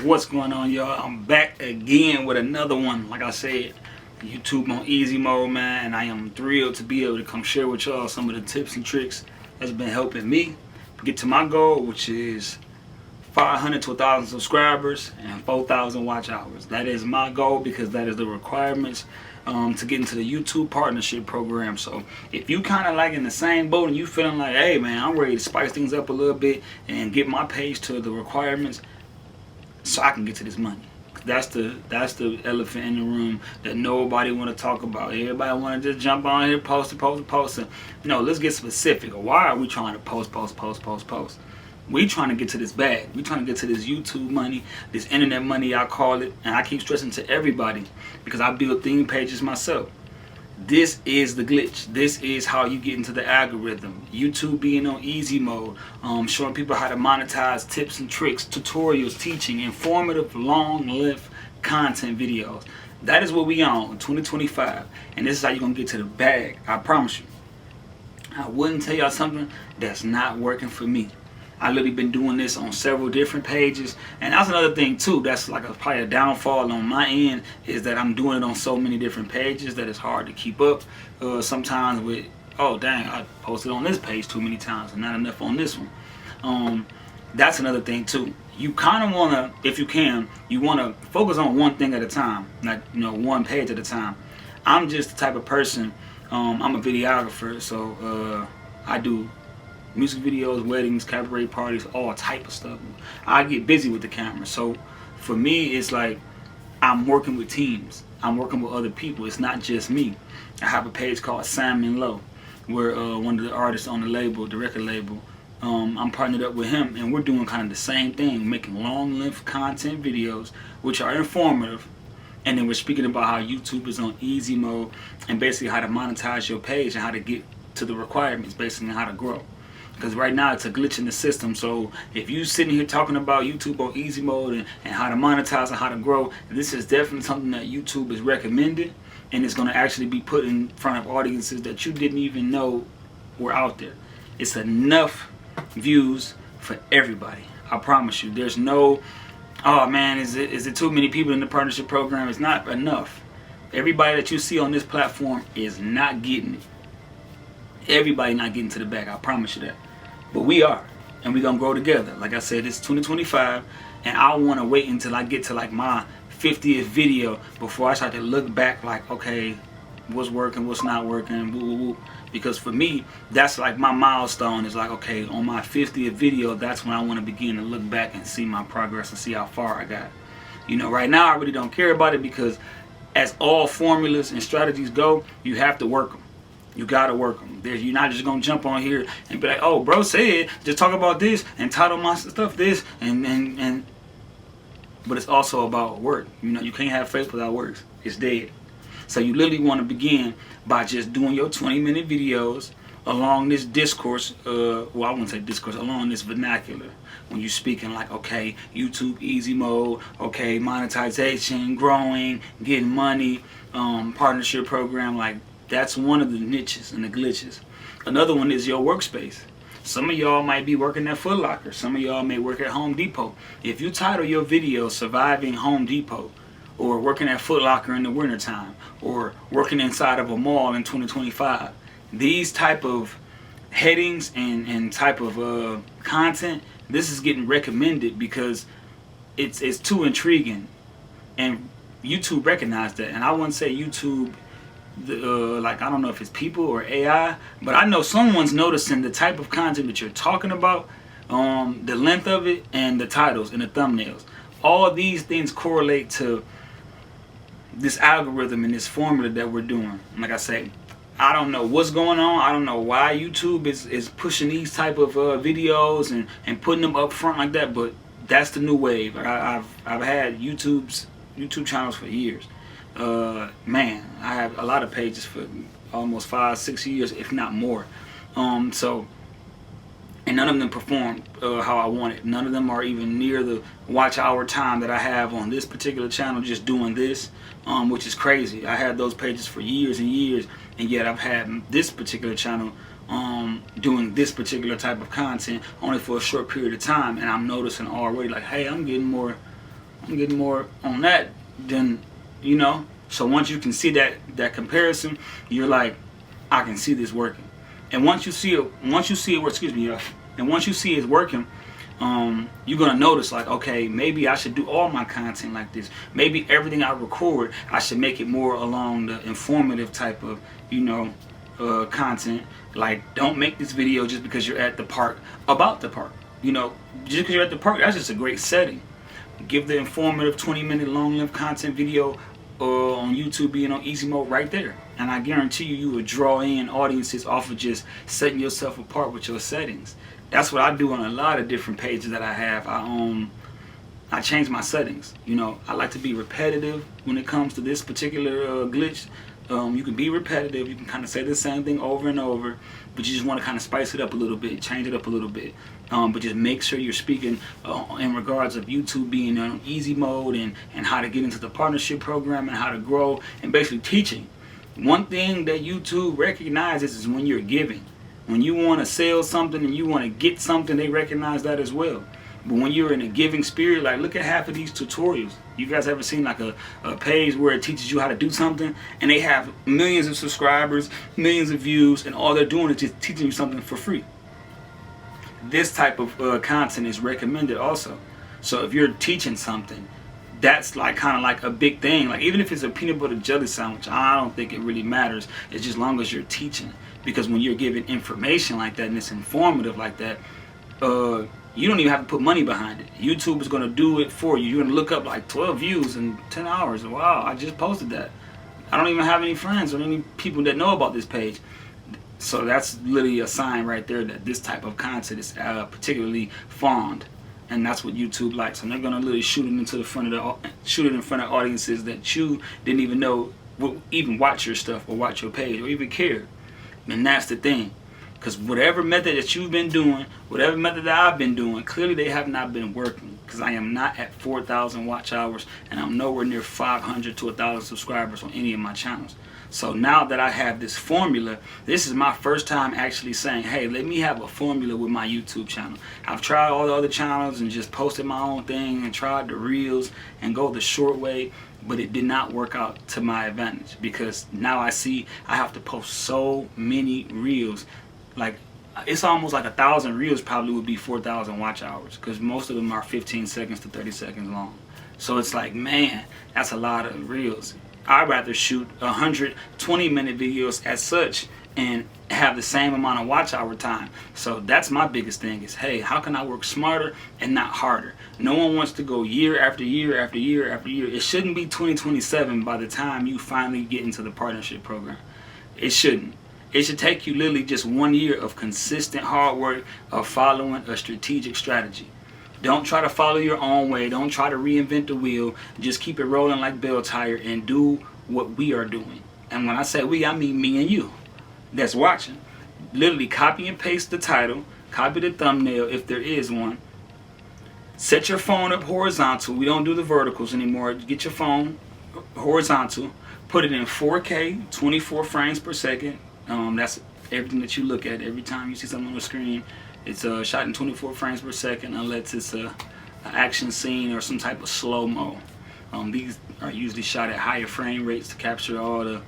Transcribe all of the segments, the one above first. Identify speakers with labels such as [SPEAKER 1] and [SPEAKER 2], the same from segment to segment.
[SPEAKER 1] What's going on, y'all? I'm back again with another one. Like I said, YouTube on easy mode, man, and I am thrilled to be able to come share with y'all some of the tips and tricks that's been helping me get to my goal, which is 500 to 1,000 subscribers and 4,000 watch hours. That is my goal because that is the requirements to get into the YouTube partnership program. So if you kind of like in the same boat and you feeling like, hey man, I'm ready to spice things up a little bit and get my page to the requirements so I can get to this money. That's the elephant in the room that nobody want to talk about. Everybody want to just jump on here, post it. No, let's get specific. Why are we trying to post? We trying to get to this bag. We trying to get to this YouTube money, this internet money, I call it. And I keep stressing to everybody because I build theme pages myself. This is the glitch. This is how you get into the algorithm. YouTube being on easy mode, showing people how to monetize, tips and tricks, tutorials, teaching, informative, long-lived content videos. That is what we on in 2025. And this is how you're going to get to the bag. I promise you. I wouldn't tell y'all something that's not working for me. I literally been doing this on several different pages, and that's another thing too. That's like probably a downfall on my end, is that I'm doing it on so many different pages that it's hard to keep up. Sometimes with, oh dang, I posted on this page too many times and not enough on this one. That's another thing too. You kind of wanna, if you can, you wanna focus on one thing at a time, like one page at a time. I'm just the type of person. I'm a videographer, so I do music videos, weddings, cabaret parties, all type of stuff. I get busy with the camera. So for me, it's like I'm working with teams. I'm working with other people. It's not just me. I have a page called Simon Lowe, where one of the artists on the label, the record label, I'm partnered up with him, and we're doing kind of the same thing, making long-length content videos, which are informative. And then we're speaking about how YouTube is on easy mode and basically how to monetize your page and how to get to the requirements, basically how to grow. Because right now it's a glitch in the system. So if you sitting here talking about YouTube on easy mode and how to monetize and how to grow, this is definitely something that YouTube is recommended, and it's going to actually be put in front of audiences that you didn't even know were out there. It's enough views for everybody. I promise you. There's no, oh man, is it too many people in the partnership program? It's not enough. Everybody that you see on this platform is not getting it. Everybody not getting to the back. I promise you that. But we are, and we're gonna grow together. Like I said, it's 2025, and I want to wait until I get to like my 50th video before I start to look back like, okay, what's working, what's not working, woo, woo, woo. Because for me, that's like my milestone. Is like, okay, on my 50th video, that's when I want to begin to look back and see my progress and see how far I got. Right now I really don't care about it because as all formulas and strategies go, you have to work them. You gotta work them. You're not just gonna jump on here and be like, "Oh, bro said just talk about this and title my stuff this," and. But it's also about work. You can't have faith without works. It's dead. So you literally want to begin by just doing your 20-minute videos along this discourse. Well, I wouldn't say discourse. Along this vernacular. When you're speaking like, okay, YouTube easy mode, okay, monetization, growing, getting money, partnership program, like. That's one of the niches and the glitches. Another one is your workspace. Some of y'all might be working at Foot Locker. Some of y'all may work at Home Depot. If you title your video Surviving Home Depot, or working at Foot Locker in the wintertime, or working inside of a mall in 2025, these type of headings and type of content, this is getting recommended because it's too intriguing. And YouTube recognized that. And I wouldn't say YouTube, like I don't know if it's people or AI, but I know someone's noticing the type of content that you're talking about, the length of it, and the titles and the thumbnails. All of these things correlate to this algorithm and this formula that we're doing. Like I say, I don't know what's going on. I don't know why YouTube is pushing these type of videos and putting them up front like that, but that's the new wave. I've had YouTube channels for years. Man, I have a lot of pages for almost 5-6 years, if not more. So, and none of them perform how I want it. None of them are even near the watch hour time that I have on this particular channel just doing this, which is crazy. I had those pages for years and years, and yet I've had this particular channel doing this particular type of content only for a short period of time, and I'm noticing already like, hey, I'm getting more I'm getting more on that than, you know. So once you can see that comparison, you're like, I can see this working. And once you see it, and once you see it's working, you're gonna notice like, okay, maybe I should do all my content like this. Maybe everything I record, I should make it more along the informative type of, content. Like, don't make this video just because you're at the park about the park. Just because you're at the park, that's just a great setting. Give the informative 20-minute long-lived content video on YouTube being on easy mode right there, and I guarantee you will draw in audiences off of just setting yourself apart with your settings. That's what I do on a lot of different pages that I have. I change my settings. I like to be repetitive when it comes to this particular glitch. You can be repetitive, you can kind of say the same thing over and over, but you just want to kind of spice it up a little bit, change it up a little bit. But just make sure you're speaking in regards of YouTube being on easy mode, and how to get into the partnership program and how to grow, and basically teaching. One thing that YouTube recognizes is when you're giving. When you want to sell something and you want to get something, they recognize that as well. But when you're in a giving spirit, like look at half of these tutorials. You guys ever seen like a page where it teaches you how to do something, and they have millions of subscribers, millions of views, and all they're doing is just teaching you something for free? This type of content is recommended also. So if you're teaching something, that's like kind of like a big thing. Like even if it's a peanut butter jelly sandwich, I don't think it really matters. It's just long as you're teaching. Because when you're giving information like that and it's informative like that, you don't even have to put money behind it. YouTube is going to do it for you. You're going to look up like 12 views in 10 hours. Wow, I just posted that. I don't even have any friends or any people that know about this page. So that's literally a sign right there that this type of content is particularly fond, and that's what YouTube likes. And they're gonna literally shoot it into the front of in front of audiences that you didn't even know would even watch your stuff or watch your page or even care. And that's the thing, because whatever method that you've been doing, whatever method that I've been doing, clearly they have not been working. Because I am not at 4,000 watch hours, and I'm nowhere near 500 to 1,000 subscribers on any of my channels. So now that I have this formula, this is my first time actually saying, hey, let me have a formula with my YouTube channel. I've tried all the other channels and just posted my own thing and tried the reels and go the short way, but it did not work out to my advantage, because now I see I have to post so many reels. Like, it's almost like 1,000 reels probably would be 4,000 watch hours, because most of them are 15 seconds to 30 seconds long. So it's like, man, that's a lot of reels. I'd rather shoot 120-minute videos as such and have the same amount of watch hour time. So that's my biggest thing is, hey, how can I work smarter and not harder? No one wants to go year after year after year after year. It shouldn't be 2027 by the time you finally get into the partnership program. It shouldn't. It should take you literally just 1 year of consistent hard work of following a strategic strategy. Don't try to follow your own way. Don't try to reinvent the wheel. Just keep it rolling like bell tire and do what we are doing. And when I say we, I mean me and you that's watching. Literally copy and paste the title, copy the thumbnail if there is one. Set your phone up horizontal. We don't do the verticals anymore. Get your phone horizontal. Put it in 4K, 24 frames per second. That's everything that you look at every time you see something on the screen. It's shot in 24 frames per second unless it's an action scene or some type of slow-mo. These are usually shot at higher frame rates to capture all the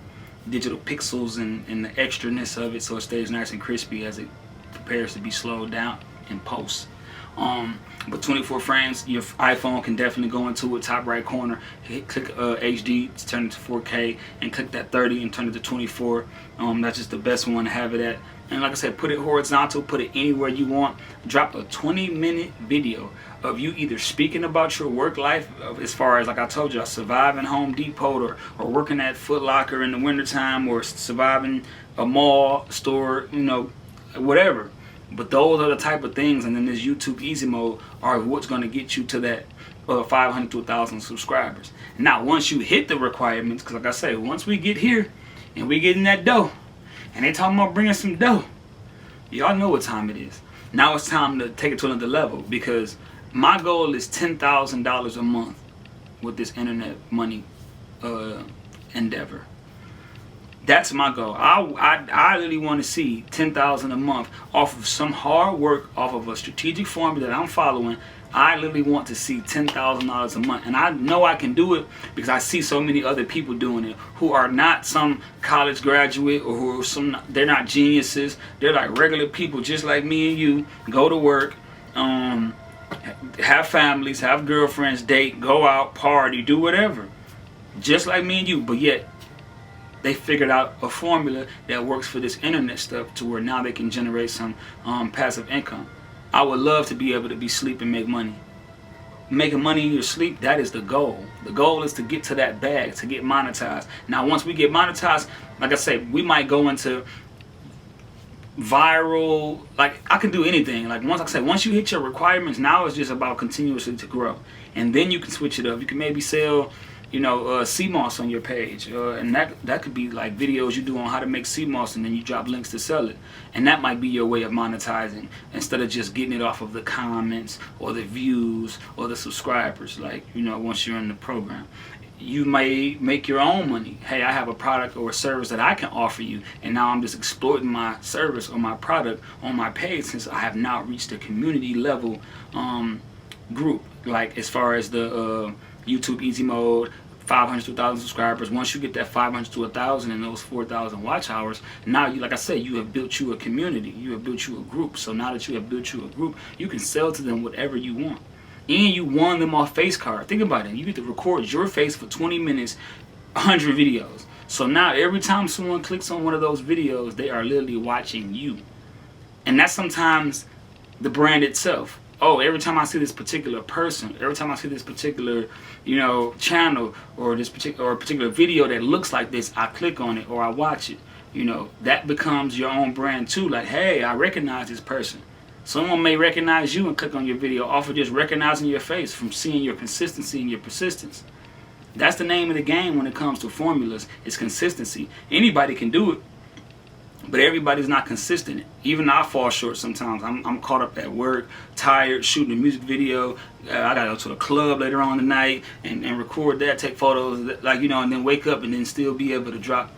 [SPEAKER 1] digital pixels and the extraness of it, so it stays nice and crispy as it prepares to be slowed down in post. But 24 frames, your iPhone can definitely go into it, top right corner, click HD to turn it to 4K, and click that 30 and turn it to 24. That's just the best one to have it at. And like I said, put it horizontal, put it anywhere you want. Drop a 20-minute video of you either speaking about your work life, as far as, like I told you, surviving Home Depot or working at Foot Locker in the wintertime, or surviving a mall store, whatever. But those are the type of things, and then this YouTube easy mode are what's going to get you to that 500 to 1,000 subscribers. Now, once you hit the requirements, because like I say, once we get here and we get in that dough, and they talking about bringing some dough, y'all know what time it is. Now it's time to take it to another level, because my goal is $10,000 a month with this internet money endeavor. That's my goal. I really want to see $10,000 a month off of some hard work, off of a strategic formula that I'm following, I literally want to see $10,000 a month, and I know I can do it because I see so many other people doing it who are not some college graduate or who are they're not geniuses. They're like regular people just like me and you. Go to work, have families, have girlfriends, date, go out, party, do whatever, just like me and you. But yet they figured out a formula that works for this internet stuff to where now they can generate some passive income. I would love to be able to be asleep and make money. Making money in your sleep, that is the goal. The goal is to get to that bag, to get monetized. Now, once we get monetized, like I said, we might go into viral, like I can do anything. Like once you hit your requirements, now it's just about continuously to grow. And then you can switch it up. You can maybe sell, sea moss on your page, and that could be like videos you do on how to make sea moss, and then you drop links to sell it, and that might be your way of monetizing instead of just getting it off of the comments or the views or the subscribers. Like, once you're in the program, you may make your own money. Hey, I have a product or a service that I can offer you, and now I'm just exploiting my service or my product on my page, since I have now reached a community level group, like as far as the YouTube easy mode, 500 to 1,000 subscribers. Once you get that 500 to 1,000 and those 4,000 watch hours, now like I said, you have built you a community, you have built you a group. So now that you have built you a group, you can sell to them whatever you want, and you won them off face card. Think about it. You get to record your face for 20 minutes, 100 videos. So now every time someone clicks on one of those videos, they are literally watching you, and that's sometimes the brand itself. Oh, every time I see this particular person, every time I see this particular, channel or this particular video that looks like this, I click on it or I watch it. That becomes your own brand too. Like, hey, I recognize this person. Someone may recognize you and click on your video off of just recognizing your face, from seeing your consistency and your persistence. That's the name of the game when it comes to formulas. It's consistency. Anybody can do it, but everybody's not consistent. Even I fall short sometimes. I'm caught up at work, tired, shooting a music video. I gotta go to the club later on tonight and record that, take photos, and then wake up and then still be able to drop.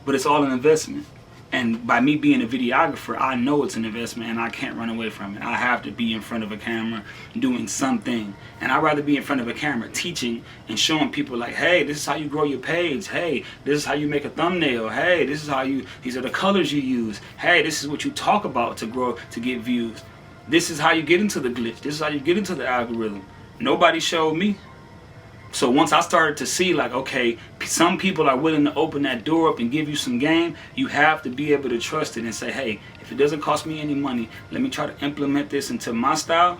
[SPEAKER 1] But it's all an investment. And by me being a videographer, I know it's an investment, and I can't run away from it. I have to be in front of a camera doing something. And I'd rather be in front of a camera teaching and showing people like, hey, this is how you grow your page. Hey, this is how you make a thumbnail. Hey, these are the colors you use. Hey, this is what you talk about to get views. This is how you get into the glitch. This is how you get into the algorithm. Nobody showed me. So once I started to see, like, okay, some people are willing to open that door up and give you some game, you have to be able to trust it and say, hey, if it doesn't cost me any money, let me try to implement this into my style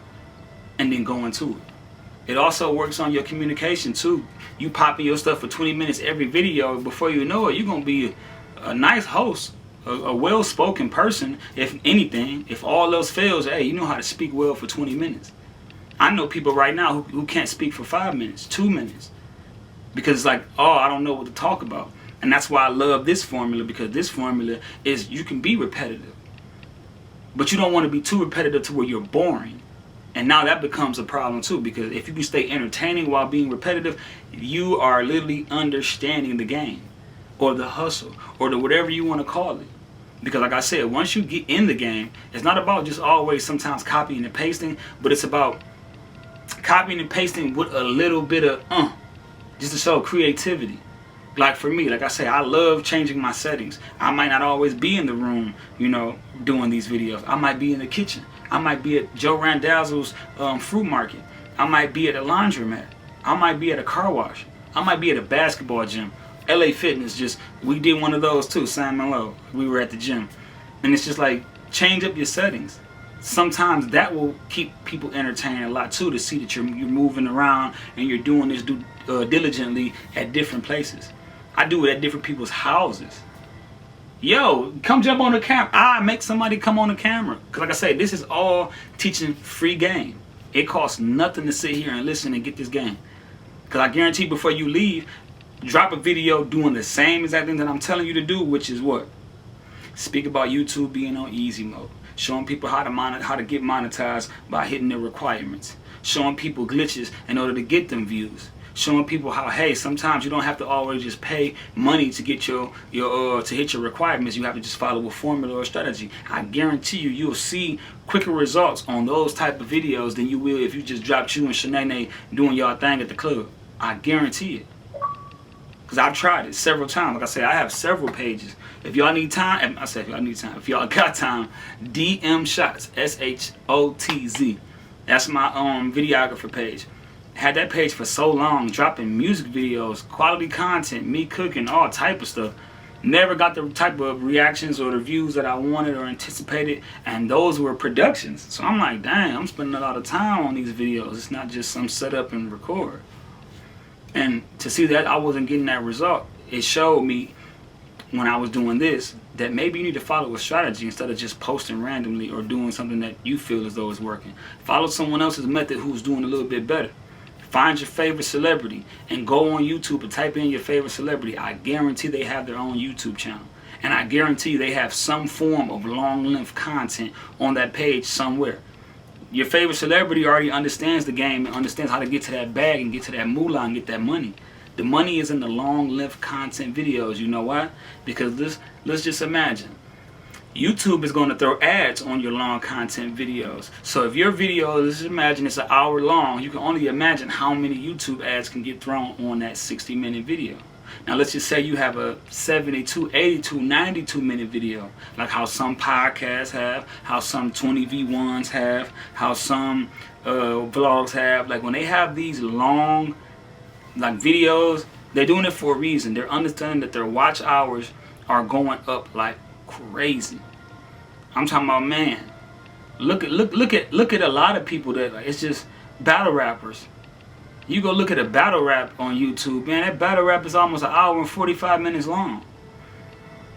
[SPEAKER 1] and then go into it. It also works on your communication too. You popping your stuff for 20 minutes every video, before you know it, you're going to be a nice host, a well-spoken person. If anything, if all else fails, hey, you know how to speak well for 20 minutes. I know people right now who can't speak for 5 minutes, 2 minutes, because it's like, oh, I don't know what to talk about. And that's why I love this formula, because this formula is, you can be repetitive, but you don't want to be too repetitive to where you're boring. And now that becomes a problem too, because if you can stay entertaining while being repetitive, you are literally understanding the game or the hustle or the whatever you want to call it. Because like I said, once you get in the game, it's not about just always sometimes copying and pasting, but it's about copying and pasting with a little bit of just to show creativity. Like for me, like I say, I love changing my settings. I might not always be in the room, doing these videos. I might be in the kitchen. I might be at Joe Randazzo's fruit market. I might be at a laundromat. I might be at a car wash. I might be at a basketball gym. LA Fitness, we did one of those too, Simon Lowe. We were at the gym. And it's just like, change up your settings. Sometimes that will keep people entertained a lot too, to see that you're moving around and you're doing this diligently at different places. I do it at different people's houses. Yo, come jump on the camera. I make somebody come on the camera. Because like I say, this is all teaching free game. It costs nothing to sit here and listen and get this game. Because I guarantee before you leave, drop a video doing the same exact thing that I'm telling you to do, which is what? Speak about YouTube being on easy mode. Showing people how to get monetized by hitting the requirements. Showing people glitches in order to get them views. showing people how, hey, sometimes you don't have to always just pay money to get your to hit your requirements. You have to just follow a formula or strategy. I guarantee you'll see quicker results on those type of videos than you will if you just dropped you and Shanae doing y'all thing at the club. I guarantee it. Because I've tried it several times. Like I said, I have several pages. If y'all need time, I said if y'all need time, if y'all got time, DM Shots, SHOTZ. That's my videographer page. Had that page for so long, dropping music videos, quality content, me cooking, all type of stuff. Never got the type of reactions or the views that I wanted or anticipated, and those were productions. So I'm like, dang, I'm spending a lot of time on these videos. It's not just some setup and record. And to see that I wasn't getting that result, it showed me when I was doing this that maybe you need to follow a strategy instead of just posting randomly or doing something that you feel as though is working. Follow someone else's method who's doing a little bit better. Find your favorite celebrity and go on YouTube and type in your favorite celebrity. I guarantee they have their own YouTube channel. And I guarantee you they have some form of long-length content on that page somewhere. Your favorite celebrity already understands the game and understands how to get to that bag and get to that moolah and get that money. The money is in the long-length content videos. You know why? Because let's just imagine. YouTube is going to throw ads on your long content videos. So if your video, let's imagine it's an hour long, you can only imagine how many YouTube ads can get thrown on that 60-minute video. Now let's just say you have a 72, 82, 92-minute video, like how some podcasts have, how some 20v1s have, how some vlogs have. Like when they have these long like videos, they're doing it for a reason. They're understanding that their watch hours are going up like crazy. I'm talking about, man, look at a lot of people that, like, it's just battle rappers. You go look at a battle rap on YouTube, man, that battle rap is almost an hour and 45 minutes long.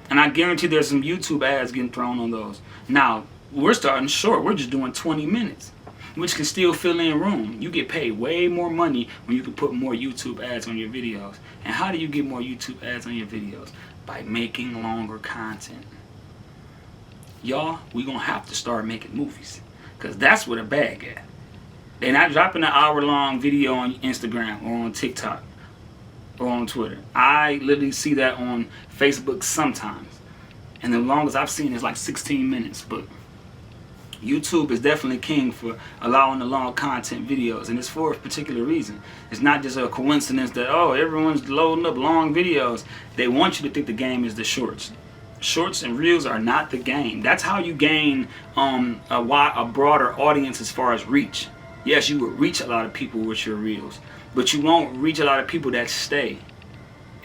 [SPEAKER 1] And I guarantee there's some YouTube ads getting thrown on those. Now, we're starting short. We're just doing 20 minutes, which can still fill in room. You get paid way more money when you can put more YouTube ads on your videos. And how do you get more YouTube ads on your videos? By making longer content. Y'all, we gonna have to start making movies, because that's where the bag at. They're not dropping an hour-long video on Instagram or on TikTok or on Twitter. I literally see that on Facebook sometimes. And the longest I've seen is like 16 minutes. But YouTube is definitely king for allowing the long content videos, and it's for a particular reason. It's not just a coincidence that, oh, everyone's loading up long videos. They want you to think the game is the shorts. Shorts and reels are not the game. That's how you gain a broader audience as far as reach. Yes, you will reach a lot of people with your reels, but you won't reach a lot of people that stay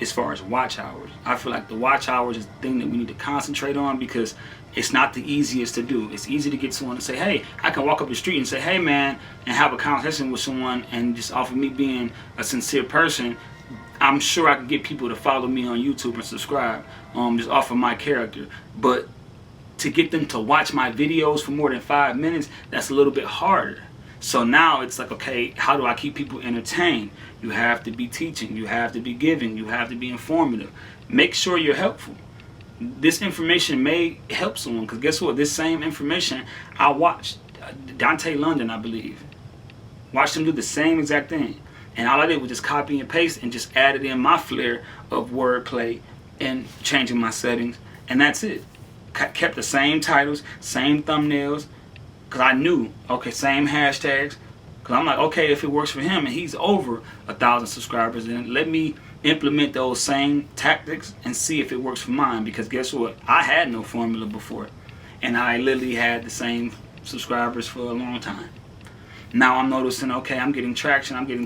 [SPEAKER 1] as far as watch hours. I feel like the watch hours is the thing that we need to concentrate on, because it's not the easiest to do. It's easy to get someone to say, hey, I can walk up the street and say, hey man, and have a conversation with someone, and just off of me being a sincere person, I'm sure I can get people to follow me on YouTube and subscribe, just off of my character. But to get them to watch my videos for more than 5 minutes, that's a little bit harder. So now it's like, okay, how do I keep people entertained? You have to be teaching, you have to be giving, you have to be informative. Make sure you're helpful. This information may help someone, because guess what? This same information, I watched Dante London, I believe. Watched him do the same exact thing. And all I did was just copy and paste and just added in my flair of wordplay and changing my settings. And that's it. Kept the same titles, same thumbnails, because I knew, okay, same hashtags. Because I'm like, okay, if it works for him and he's over 1,000 subscribers, then let me implement those same tactics and see if it works for mine. Because guess what? I had no formula before. And I literally had the same subscribers for a long time. Now I'm noticing, okay, I'm getting traction, I'm getting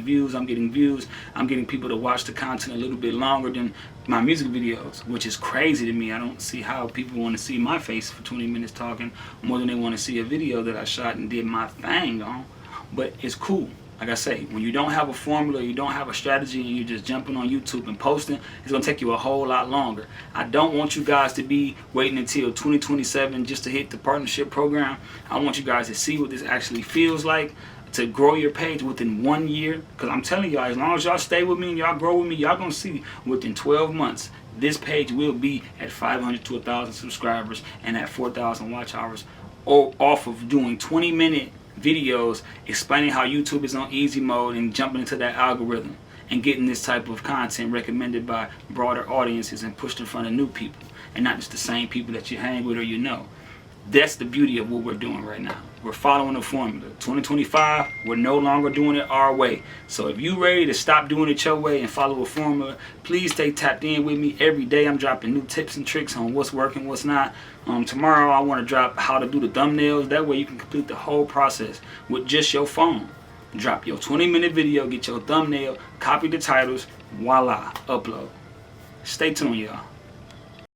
[SPEAKER 1] views, I'm getting people to watch the content a little bit longer than my music videos, which is crazy to me. I don't see how people want to see my face for 20 minutes talking more than they want to see a video that I shot and did my thing on. But it's cool. Like I say, when you don't have a formula, you don't have a strategy, and you're just jumping on YouTube and posting, it's going to take you a whole lot longer. I don't want you guys to be waiting until 2027 just to hit the partnership program. I want you guys to see what this actually feels like, to grow your page within 1 year. Because I'm telling y'all, as long as y'all stay with me and y'all grow with me, y'all going to see within 12 months, this page will be at 500 to 1,000 subscribers and at 4,000 watch hours, off of doing 20-minute videos explaining how YouTube is on easy mode and jumping into that algorithm and getting this type of content recommended by broader audiences and pushed in front of new people and not just the same people that you hang with or you know. That's the beauty of what we're doing right now. We're following the formula. 2025, we're no longer doing it our way. So if you're ready to stop doing it your way and follow a formula, please stay tapped in with me. Every day I'm dropping new tips and tricks on what's working, what's not. Tomorrow I want to drop how to do the thumbnails. That way you can complete the whole process with just your phone. Drop your 20-minute video, get your thumbnail, copy the titles, voila, upload. Stay tuned, y'all.